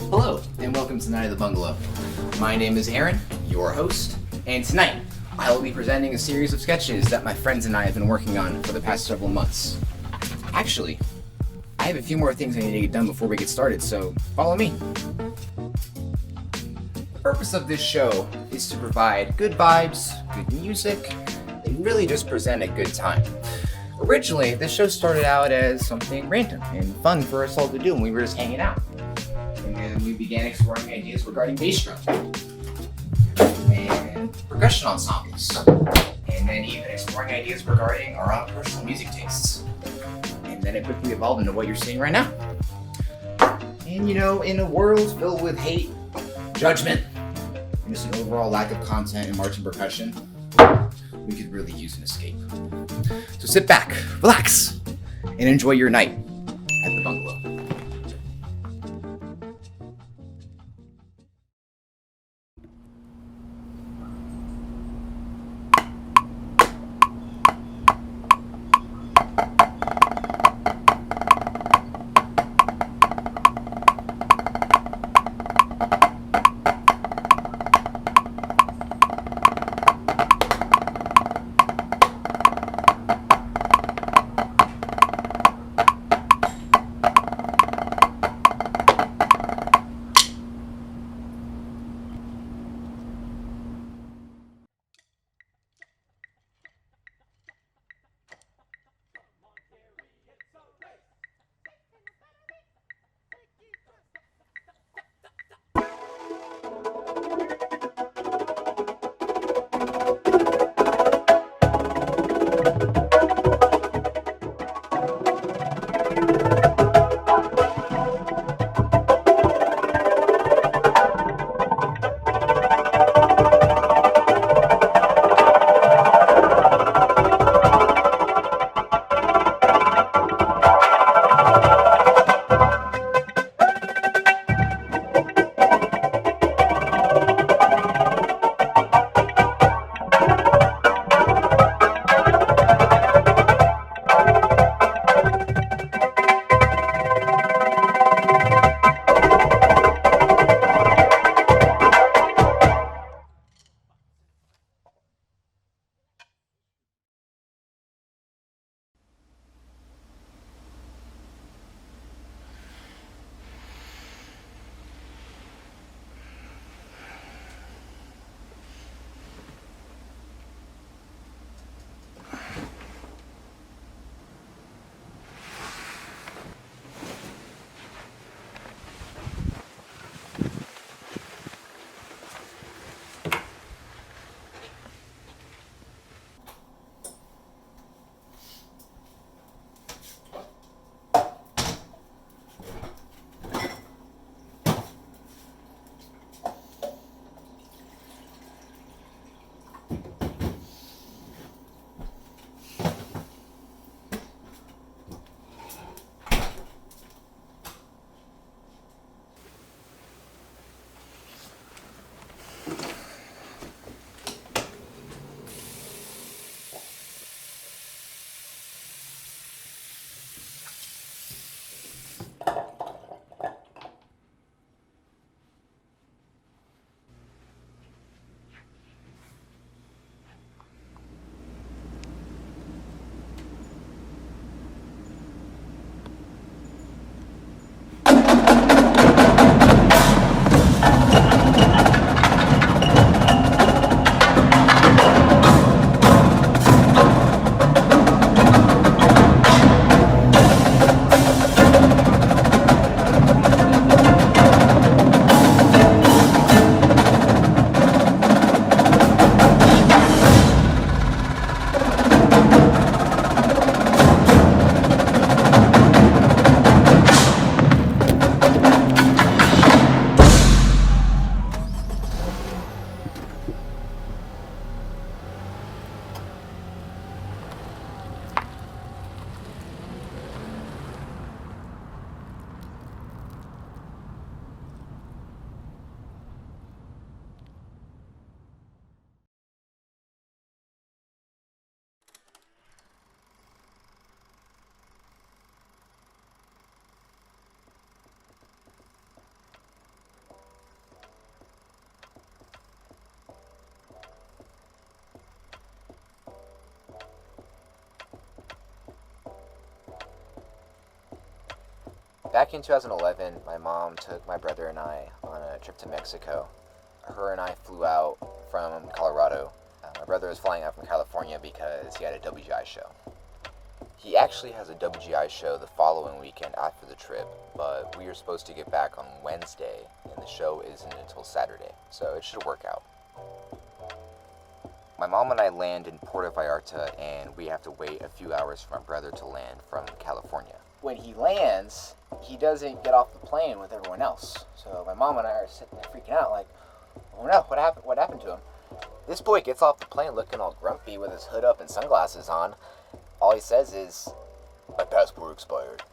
Hello, and welcome to Night of the Bungalow. My name is Aaron, your host, and tonight I will be presenting a series of sketches that my friends and I have been working on for the past several months. Actually, I have a few more things I need to get done before we get started, so follow me. The purpose of this show is to provide good vibes, good music, and really just present a good time. Originally, this show started out as something random and fun for us all to do when we were just hanging out. And then we began exploring ideas regarding bass drum and percussion ensembles, and then even exploring ideas regarding our own personal music tastes. And then it quickly evolved into what you're seeing right now. And in a world filled with hate, judgment, and just an overall lack of content in marching percussion, we could really use an escape. So sit back, relax, and enjoy your night at the Bungalow. Back in 2011, my mom took my brother and I on a trip to Mexico. Her and I flew out from Colorado. My brother was flying out from California because he had a WGI show. He actually has a WGI show the following weekend after the trip, but we are supposed to get back on Wednesday, and the show isn't until Saturday, so it should work out. My mom and I land in Puerto Vallarta, and we have to wait a few hours for my brother to land from California. When he lands, he doesn't get off the plane with everyone else. So my mom and I are sitting there freaking out like, oh no, what happened? What happened to him? This boy gets off the plane looking all grumpy with his hood up and sunglasses on. All he says is, my passport expired.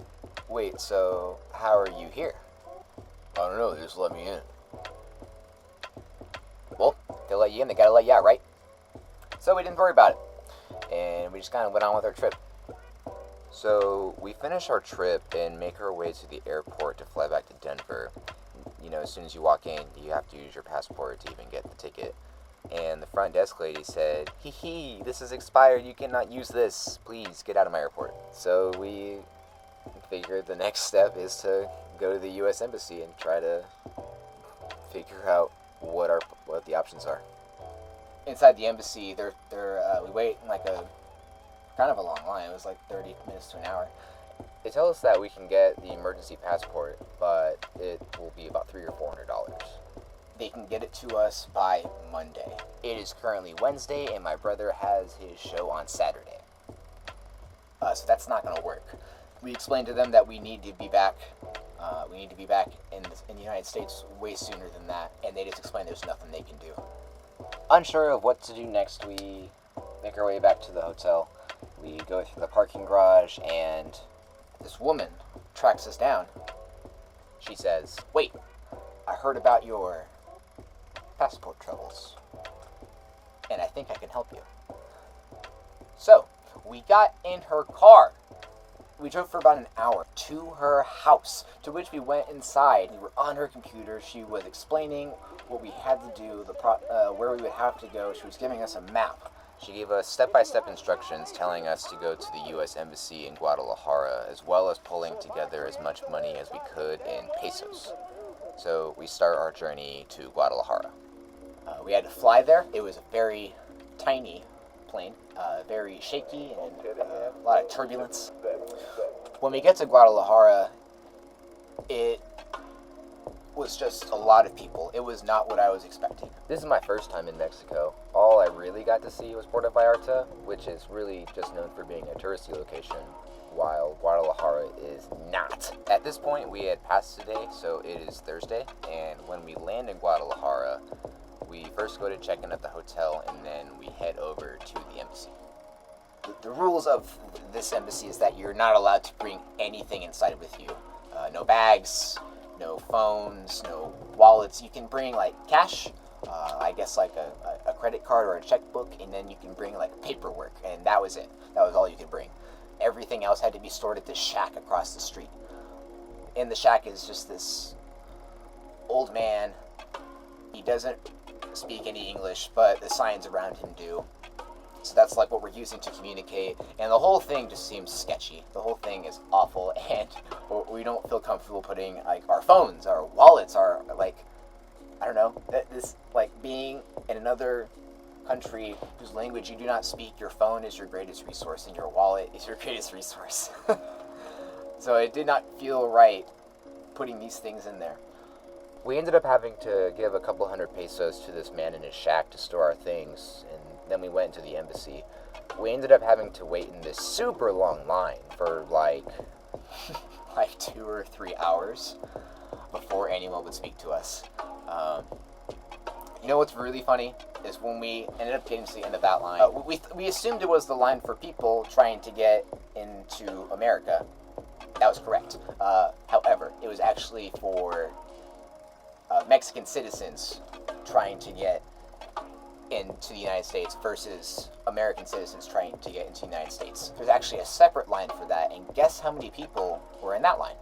Wait, so how are you here? I don't know, they just let me in. Well, they let you in, they gotta let you out, right? So we didn't worry about it, and we just kind of went on with our trip. So we finish our trip and make our way to the airport to fly back to Denver. You know, as soon as you walk in, you have to use your passport to even get the ticket. And the front desk lady said, hee, this is expired, you cannot use this. Please get out of my airport. So we figured the next step is to go to the U.S. Embassy and try to figure out what the options are. Inside the embassy, we wait in like a kind of a long line. It was like 30 minutes to an hour. They tell us that we can get the emergency passport, but it will be about $300 or $400. They can get it to us by Monday. It is currently Wednesday, and my brother has his show on Saturday. So that's not going to work. We explained to them that we need to be back. We need to be back in the United States way sooner than that, and they just explained there's nothing they can do. Unsure of what to do next, we make our way back to the hotel. We go through the parking garage, and this woman tracks us down. She says, wait, I heard about your passport troubles, and I think I can help you. So, we got in her car. We drove for about an hour to her house, to which we went inside. We were on her computer. She was explaining what we had to do, where we would have to go. She was giving us a map. She gave us step-by-step instructions telling us to go to the U.S. Embassy in Guadalajara, as well as pulling together as much money as we could in pesos. So we start our journey to Guadalajara. We had to fly there. It was a very tiny plane, very shaky, and a lot of turbulence. When we get to Guadalajara, it was just a lot of people. It was not what I was expecting. This is my first time in Mexico. All I really got to see was Puerto Vallarta, which is really just known for being a touristy location, while Guadalajara is not. At this point, we had passed today, so it is Thursday, and when we land in Guadalajara, we first go to check in at the hotel, and then we head over to the embassy. The rules of this embassy is that you're not allowed to bring anything inside with you. No bags, no phones, no wallets. You can bring like cash, I guess like a credit card or a checkbook, and then you can bring like paperwork, and that was it. That was all you could bring. Everything else had to be stored at this shack across the street. In the shack is just this old man. He doesn't speak any English, but the signs around him do. So that's like what we're using to communicate, and the whole thing just seems sketchy. The whole thing is awful, and we don't feel comfortable putting like our phones, our wallets, our like, I don't know, this like being in another country whose language you do not speak. Your phone is your greatest resource, and your wallet is your greatest resource. So it did not feel right putting these things in there. We ended up having to give a couple hundred pesos to this man in his shack to store our things, and then we went into the embassy. We ended up having to wait in this super long line for like 2 or 3 hours before anyone would speak to us. You know what's really funny is when we ended up getting to the end of that line, we assumed it was the line for people trying to get into America. That was correct. However, it was actually for Mexican citizens trying to get into the United States versus American citizens trying to get into the United States. There's actually a separate line for that, and guess how many people were in that line?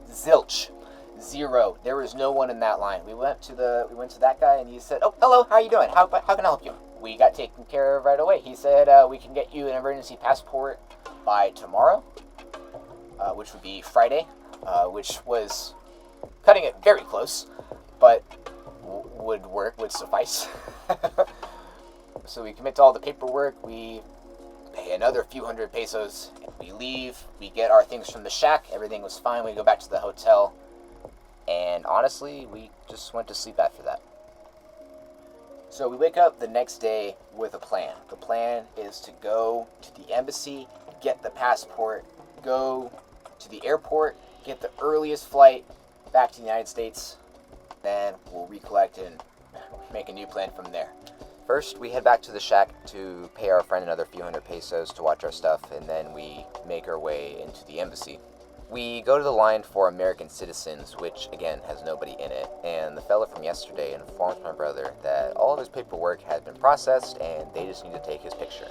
Zilch. 0. There was no one in that line. We went to that guy, and he said, "Oh, hello, how are you doing? How can I help you?" We got taken care of right away. He said, "We can get you an emergency passport by tomorrow," which would be Friday. which was cutting it very close, but would suffice. So we commit to all the paperwork, we pay another few hundred pesos, we leave, we get our things from the shack, everything was fine, we go back to the hotel, and honestly, we just went to sleep after that. So we wake up the next day with a plan. The plan is to go to the embassy, get the passport, go to the airport, get the earliest flight back to the United States, then we'll recollect and make a new plan from there. First, we head back to the shack to pay our friend another few hundred pesos to watch our stuff, and then we make our way into the embassy. We go to the line for American citizens, which, again, has nobody in it, and the fella from yesterday informs my brother that all of his paperwork had been processed and they just need to take his picture.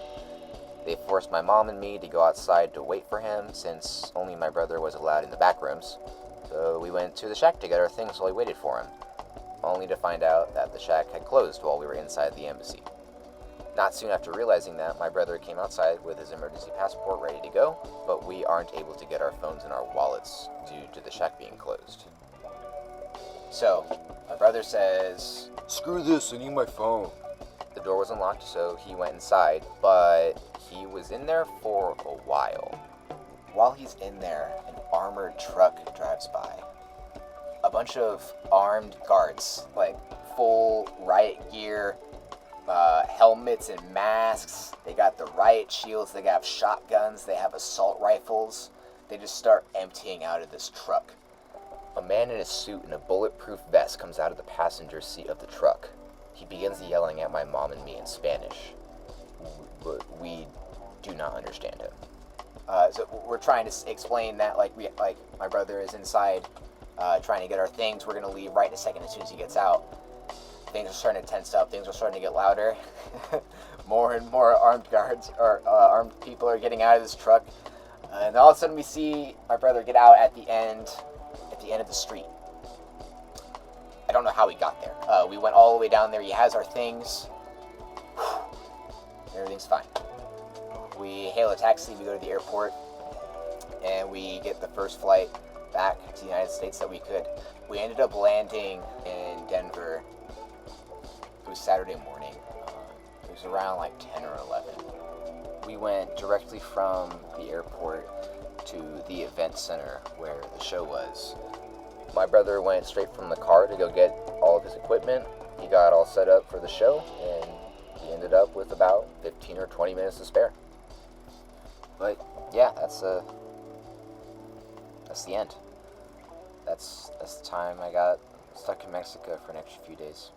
They forced my mom and me to go outside to wait for him, since only my brother was allowed in the back rooms, so we went to the shack to get our things while we waited for him, only to find out that the shack had closed while we were inside the embassy. Not soon after realizing that, my brother came outside with his emergency passport ready to go, but we aren't able to get our phones and our wallets due to the shack being closed. So, my brother says, "Screw this, I need my phone." The door was unlocked, so he went inside, but he was in there for a while. While he's in there, an armored truck drives by. A bunch of armed guards, like full riot gear, helmets and masks. They got the riot shields, they got shotguns, they have assault rifles. They just start emptying out of this truck. A man in a suit and a bulletproof vest comes out of the passenger seat of the truck. He begins yelling at my mom and me in Spanish, but we do not understand him. So we're trying to explain that my brother is inside trying to get our things. We're gonna leave right in a second as soon as he gets out. Things are starting to tense up. Things are starting to get louder. More and more armed guards or armed people are getting out of this truck, and all of a sudden we see my brother get out at the end of the street. I don't know how he got there. We went all the way down there. He has our things. Everything's fine. We hail a taxi. We go to the airport, and we get the first flight back to the United States that we could. We ended up landing in Denver. It was Saturday morning. It was around like 10 or 11. We went directly from the airport to the event center where the show was. My brother went straight from the car to go get all of his equipment. He got all set up for the show, and he ended up with about 15 or 20 minutes to spare. But yeah, that's the end. That's the time I got stuck in Mexico for an extra few days.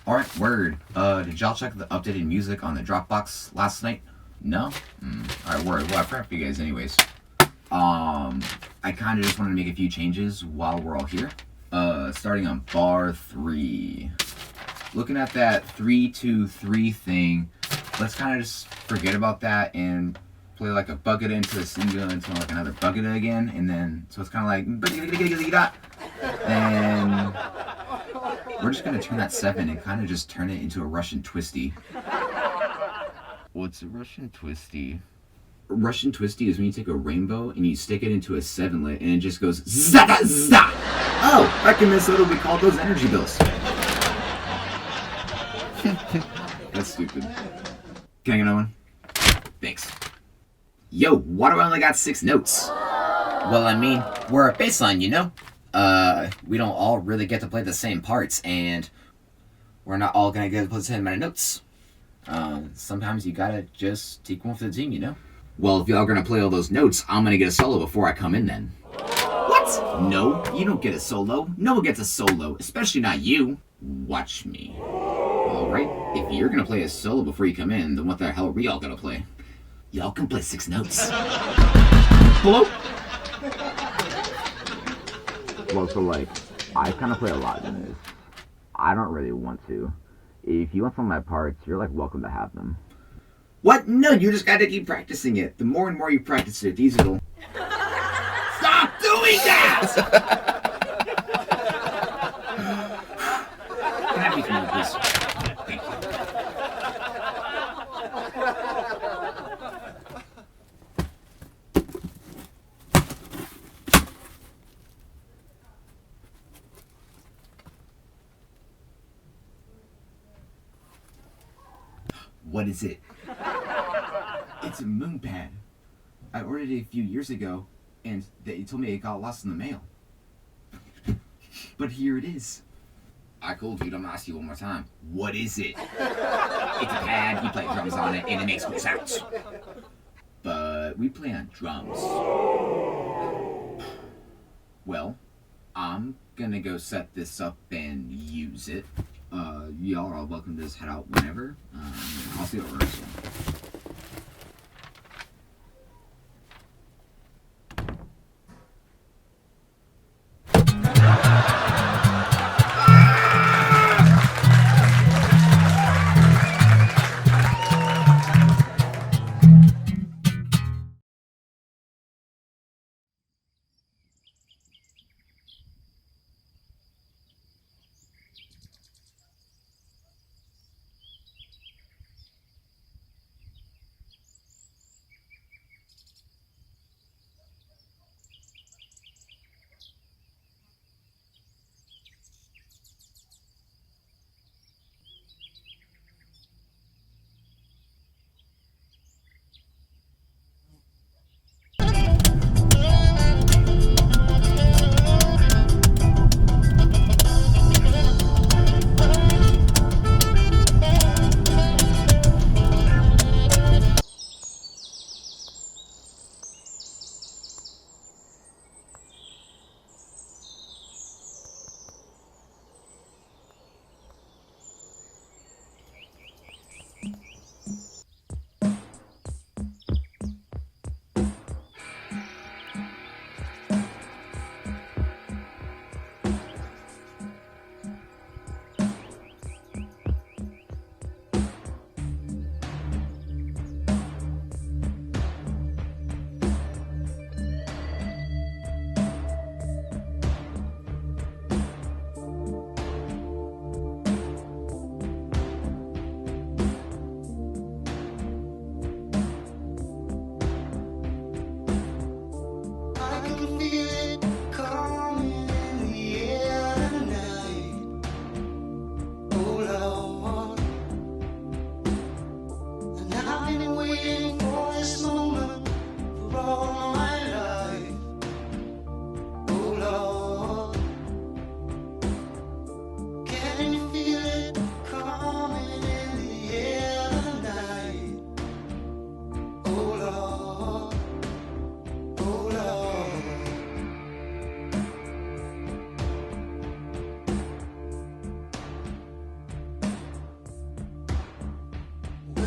Alright, word. Did y'all check the updated music on the Dropbox last night? No? Alright, word. Well, I prepped for you guys anyways. I kind of just wanted to make a few changes while we're all here. Starting on bar 3. Looking at that 3-2-3 thing, let's kind of just forget about that and play like a bucket into a single into like another bucket again, and then so it's kind of like then we're just gonna turn that 7 and kind of just turn it into a Russian twisty. What's a Russian twisty? A Russian twisty is when you take a rainbow and you stick it into a 7-lit and it just goes zada za. Oh, back in Minnesota we called those energy bills. That's stupid. Can I get another one? Thanks. Yo, why do I only got 6 notes? Well, I mean, we're a bass line, you know? We don't all really get to play the same parts, and we're not all gonna get to play the same amount of notes. Sometimes you gotta just take one for the team, you know? Well, if y'all are gonna play all those notes, I'm gonna get a solo before I come in then. What? No, you don't get a solo. No one gets a solo, especially not you. Watch me. Alright, if you're gonna play a solo before you come in, then what the hell are we all gonna play? Y'all can play 6 notes. Hello? Well, so like, I kind of play a lot in this. I don't really want to. If you want some of my parts, you're like welcome to have them. What? No, you just gotta keep practicing it. The more and more you practice it, the easier it'll... Stop doing that! Can I have you come over, please? Thank you. What is it? It's a moon pad. I ordered it a few years ago, and they told me it got lost in the mail. But here it is. I told you to ask you one more time. What is it? It's a pad, you play drums on it, and it makes cool sounds. But we play on drums. Well, I'm gonna go set this up and use it. Y'all are all welcome to just head out whenever. I'll see you at rehearsal.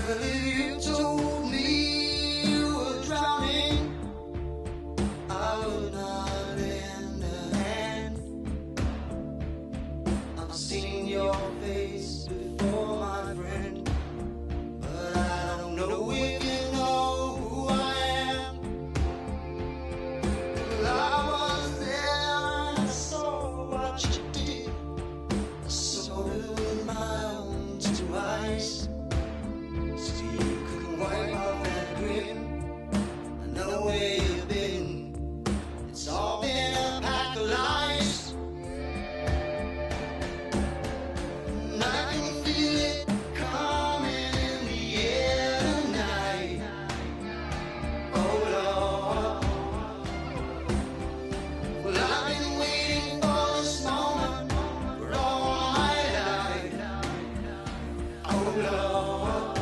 You told me you were drowning. I would not lend a hand. I've seen your face before, my friend, but I don't know if you know who I am. Well, I was there and I saw what you did. I saw it with my own two eyes. So you could wipe off that grin. I know where you've been. It's all been a pack of lies. And I can feel it coming in the air tonight. Oh Lord. Well, I've been waiting for this moment for all my life. Oh Lord.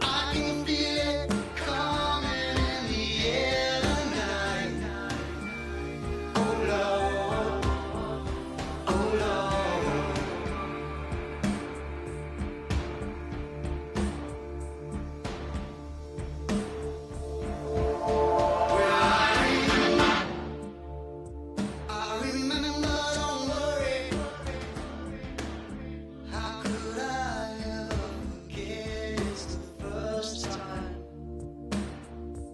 I can feel it coming in the air tonight. Oh Lord, oh Lord. Well, I remember, don't worry. How could I ever forget? It's the first time,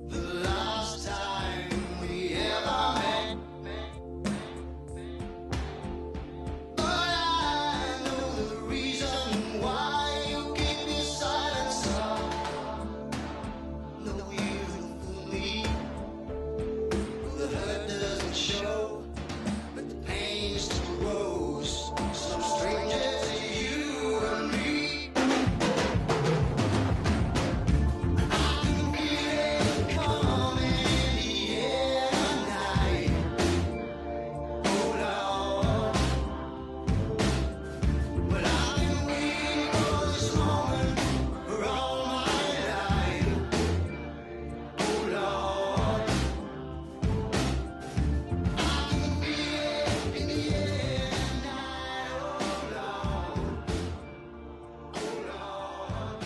the last time we ever met. But I know the reason why you keep your silence up. No, you don't fool me. The hurt doesn't show, but the pain still grows. Some strangers to you and me. I can feel it coming in the air tonight. Oh Lord. Well, I've been waiting for this moment for all my life. Oh Lord. I can feel it in the air tonight. Oh Lord. Oh Lord.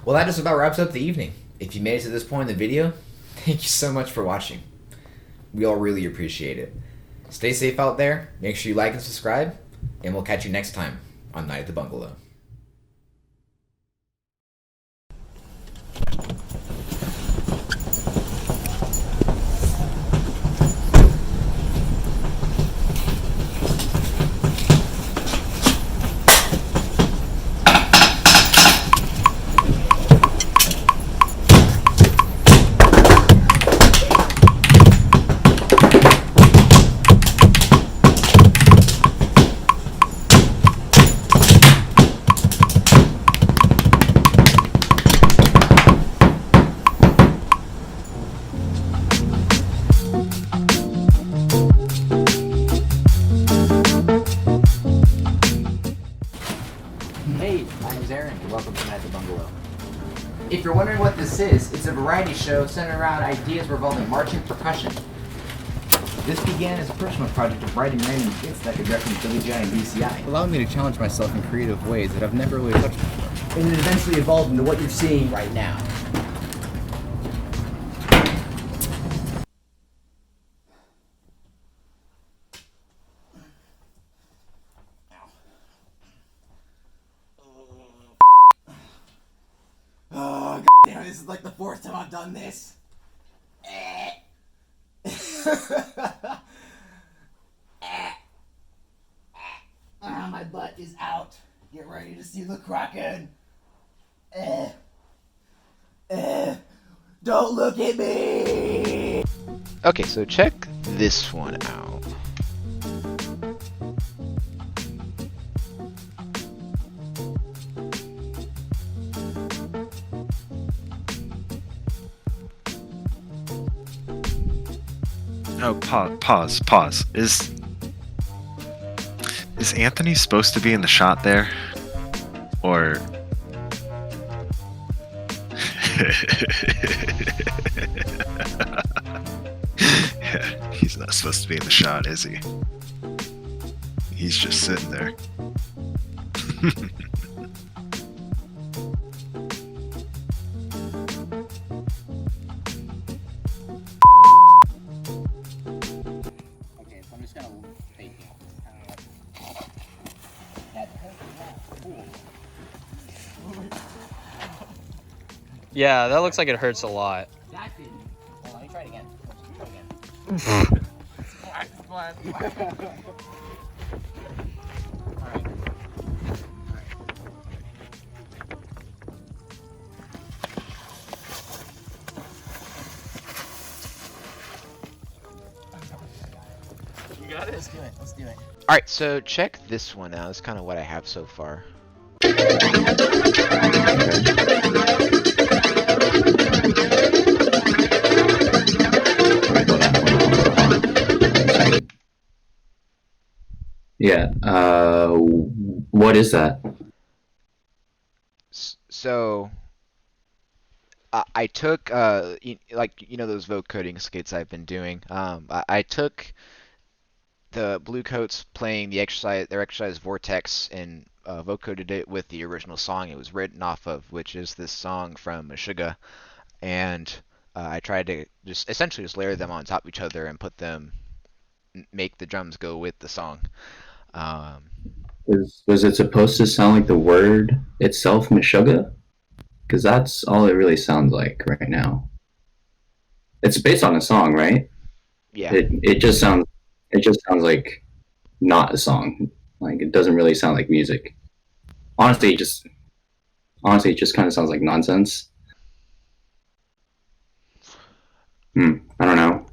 Well, that just about wraps up the evening. If you made it to this point in the video, thank you so much for watching. We all really appreciate it. Stay safe out there, make sure you like and subscribe, and we'll catch you next time on Night at the Bungalow. Hey, my name's Aaron, and welcome to Night at the Bungalow. If you're wondering what this is, it's a variety show centered around ideas revolving marching percussion. This began as a personal project of writing random hits that could reference Billy Joe and BCI, allowing me to challenge myself in creative ways that I've never really touched before. And it eventually evolved into what you're seeing right now. Oh, damn, this is like the fourth time I've done this. My butt is out. Get ready to see the Kraken. Don't look at me. Okay, so check this one out. Oh, pause. Is Anthony supposed to be in the shot there? Or... Yeah, he's not supposed to be in the shot, is he? He's just sitting there. Okay, so I'm just gonna fake it. Yeah, that looks like it hurts a lot. That didn't. Hold on, let me try it again. Alright. You got it? Let's do it. Alright, so check this one out. It's kind of what I have so far. Yeah. What is that? So, I took, like, you know those vocoding skits I've been doing. I took the Blue Coats playing their exercise Vortex and vocoded it with the original song it was written off of, which is this song from Meshuggah. And I tried to just essentially just layer them on top of each other and put them, make the drums go with the song. Was it supposed to sound like the word itself, Meshuggah? Because that's all it really sounds like right now. It's based on a song, right? Yeah. It just sounds like not a song. Like it doesn't really sound like music. Honestly, it just kind of sounds like nonsense. I don't know.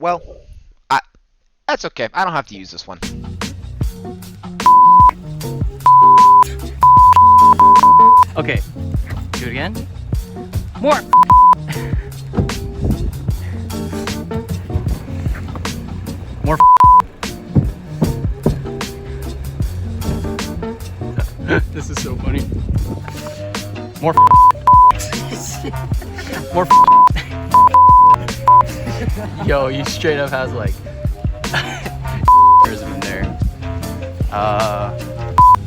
Well, that's okay. I don't have to use this one. Okay, do it again. More. More. This is so funny. More. More. Yo, you straight up has like in there.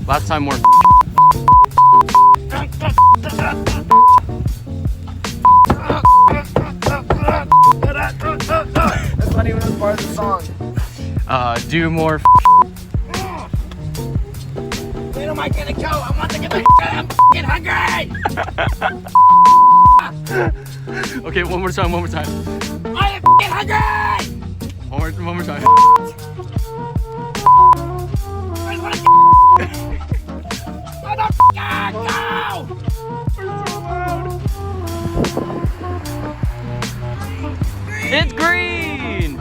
Last time more. not even a part of the song. Do more. Where am I gonna go? I want to get the I'm fucking hungry! Okay, one more time. I am fucking hungry! One more time. Where's my go! It's green!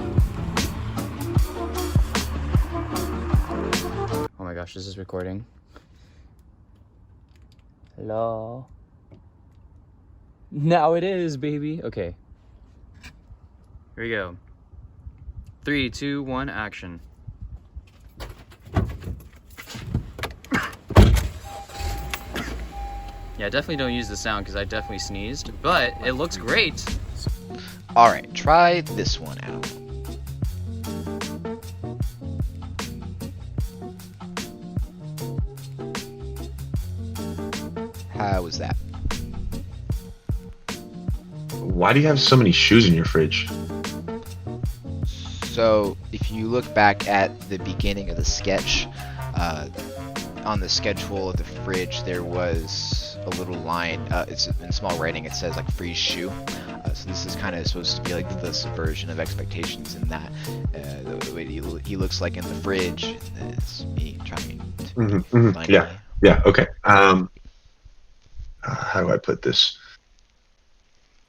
Oh my gosh, this is recording. Hello? Now it is, baby. Okay. Here we go. 3, 2, 1, action. Yeah, definitely don't use the sound because I definitely sneezed, but it looks great. Alright, try this one out. How was that? Why do you have so many shoes in your fridge? So, if you look back at the beginning of the sketch, on the schedule of the fridge, there was a little line. It's in small writing. It says like "free shoe." So this is kind of supposed to be like the subversion of expectations in that the way he looks like in the fridge. It's me trying to find Yeah. me. Yeah. Okay. How do I put this?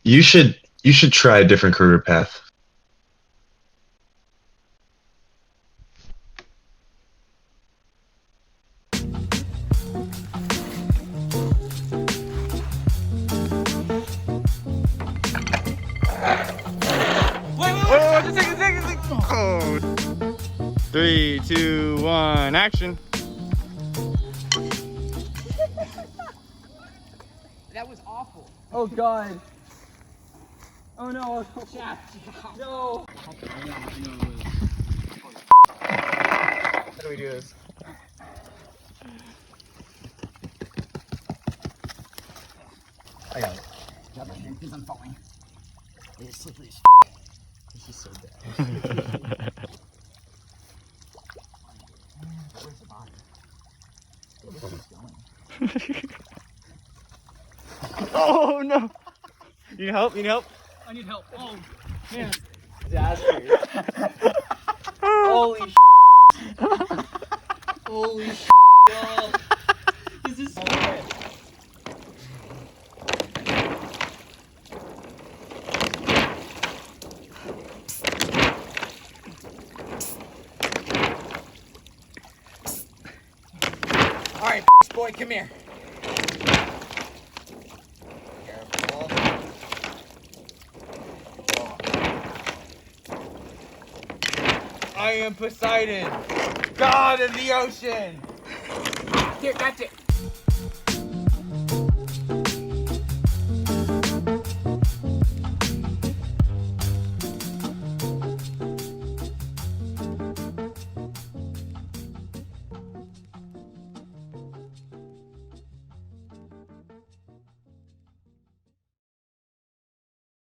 You should try a different career path. Oh. 3, 2, 1, action. That was awful. Oh god. Oh no. No. How do we do this? I got it. Got my drink because I'm falling. It is slippery as This is so bad. Where's the bottom? Where's this going? Oh no. You need help? You need help? I need help. Oh, man. Disaster. Holy Holy y'all. This is so bad. Alright, boy, come here. Careful. I am Poseidon, god of the ocean. Here, that's it.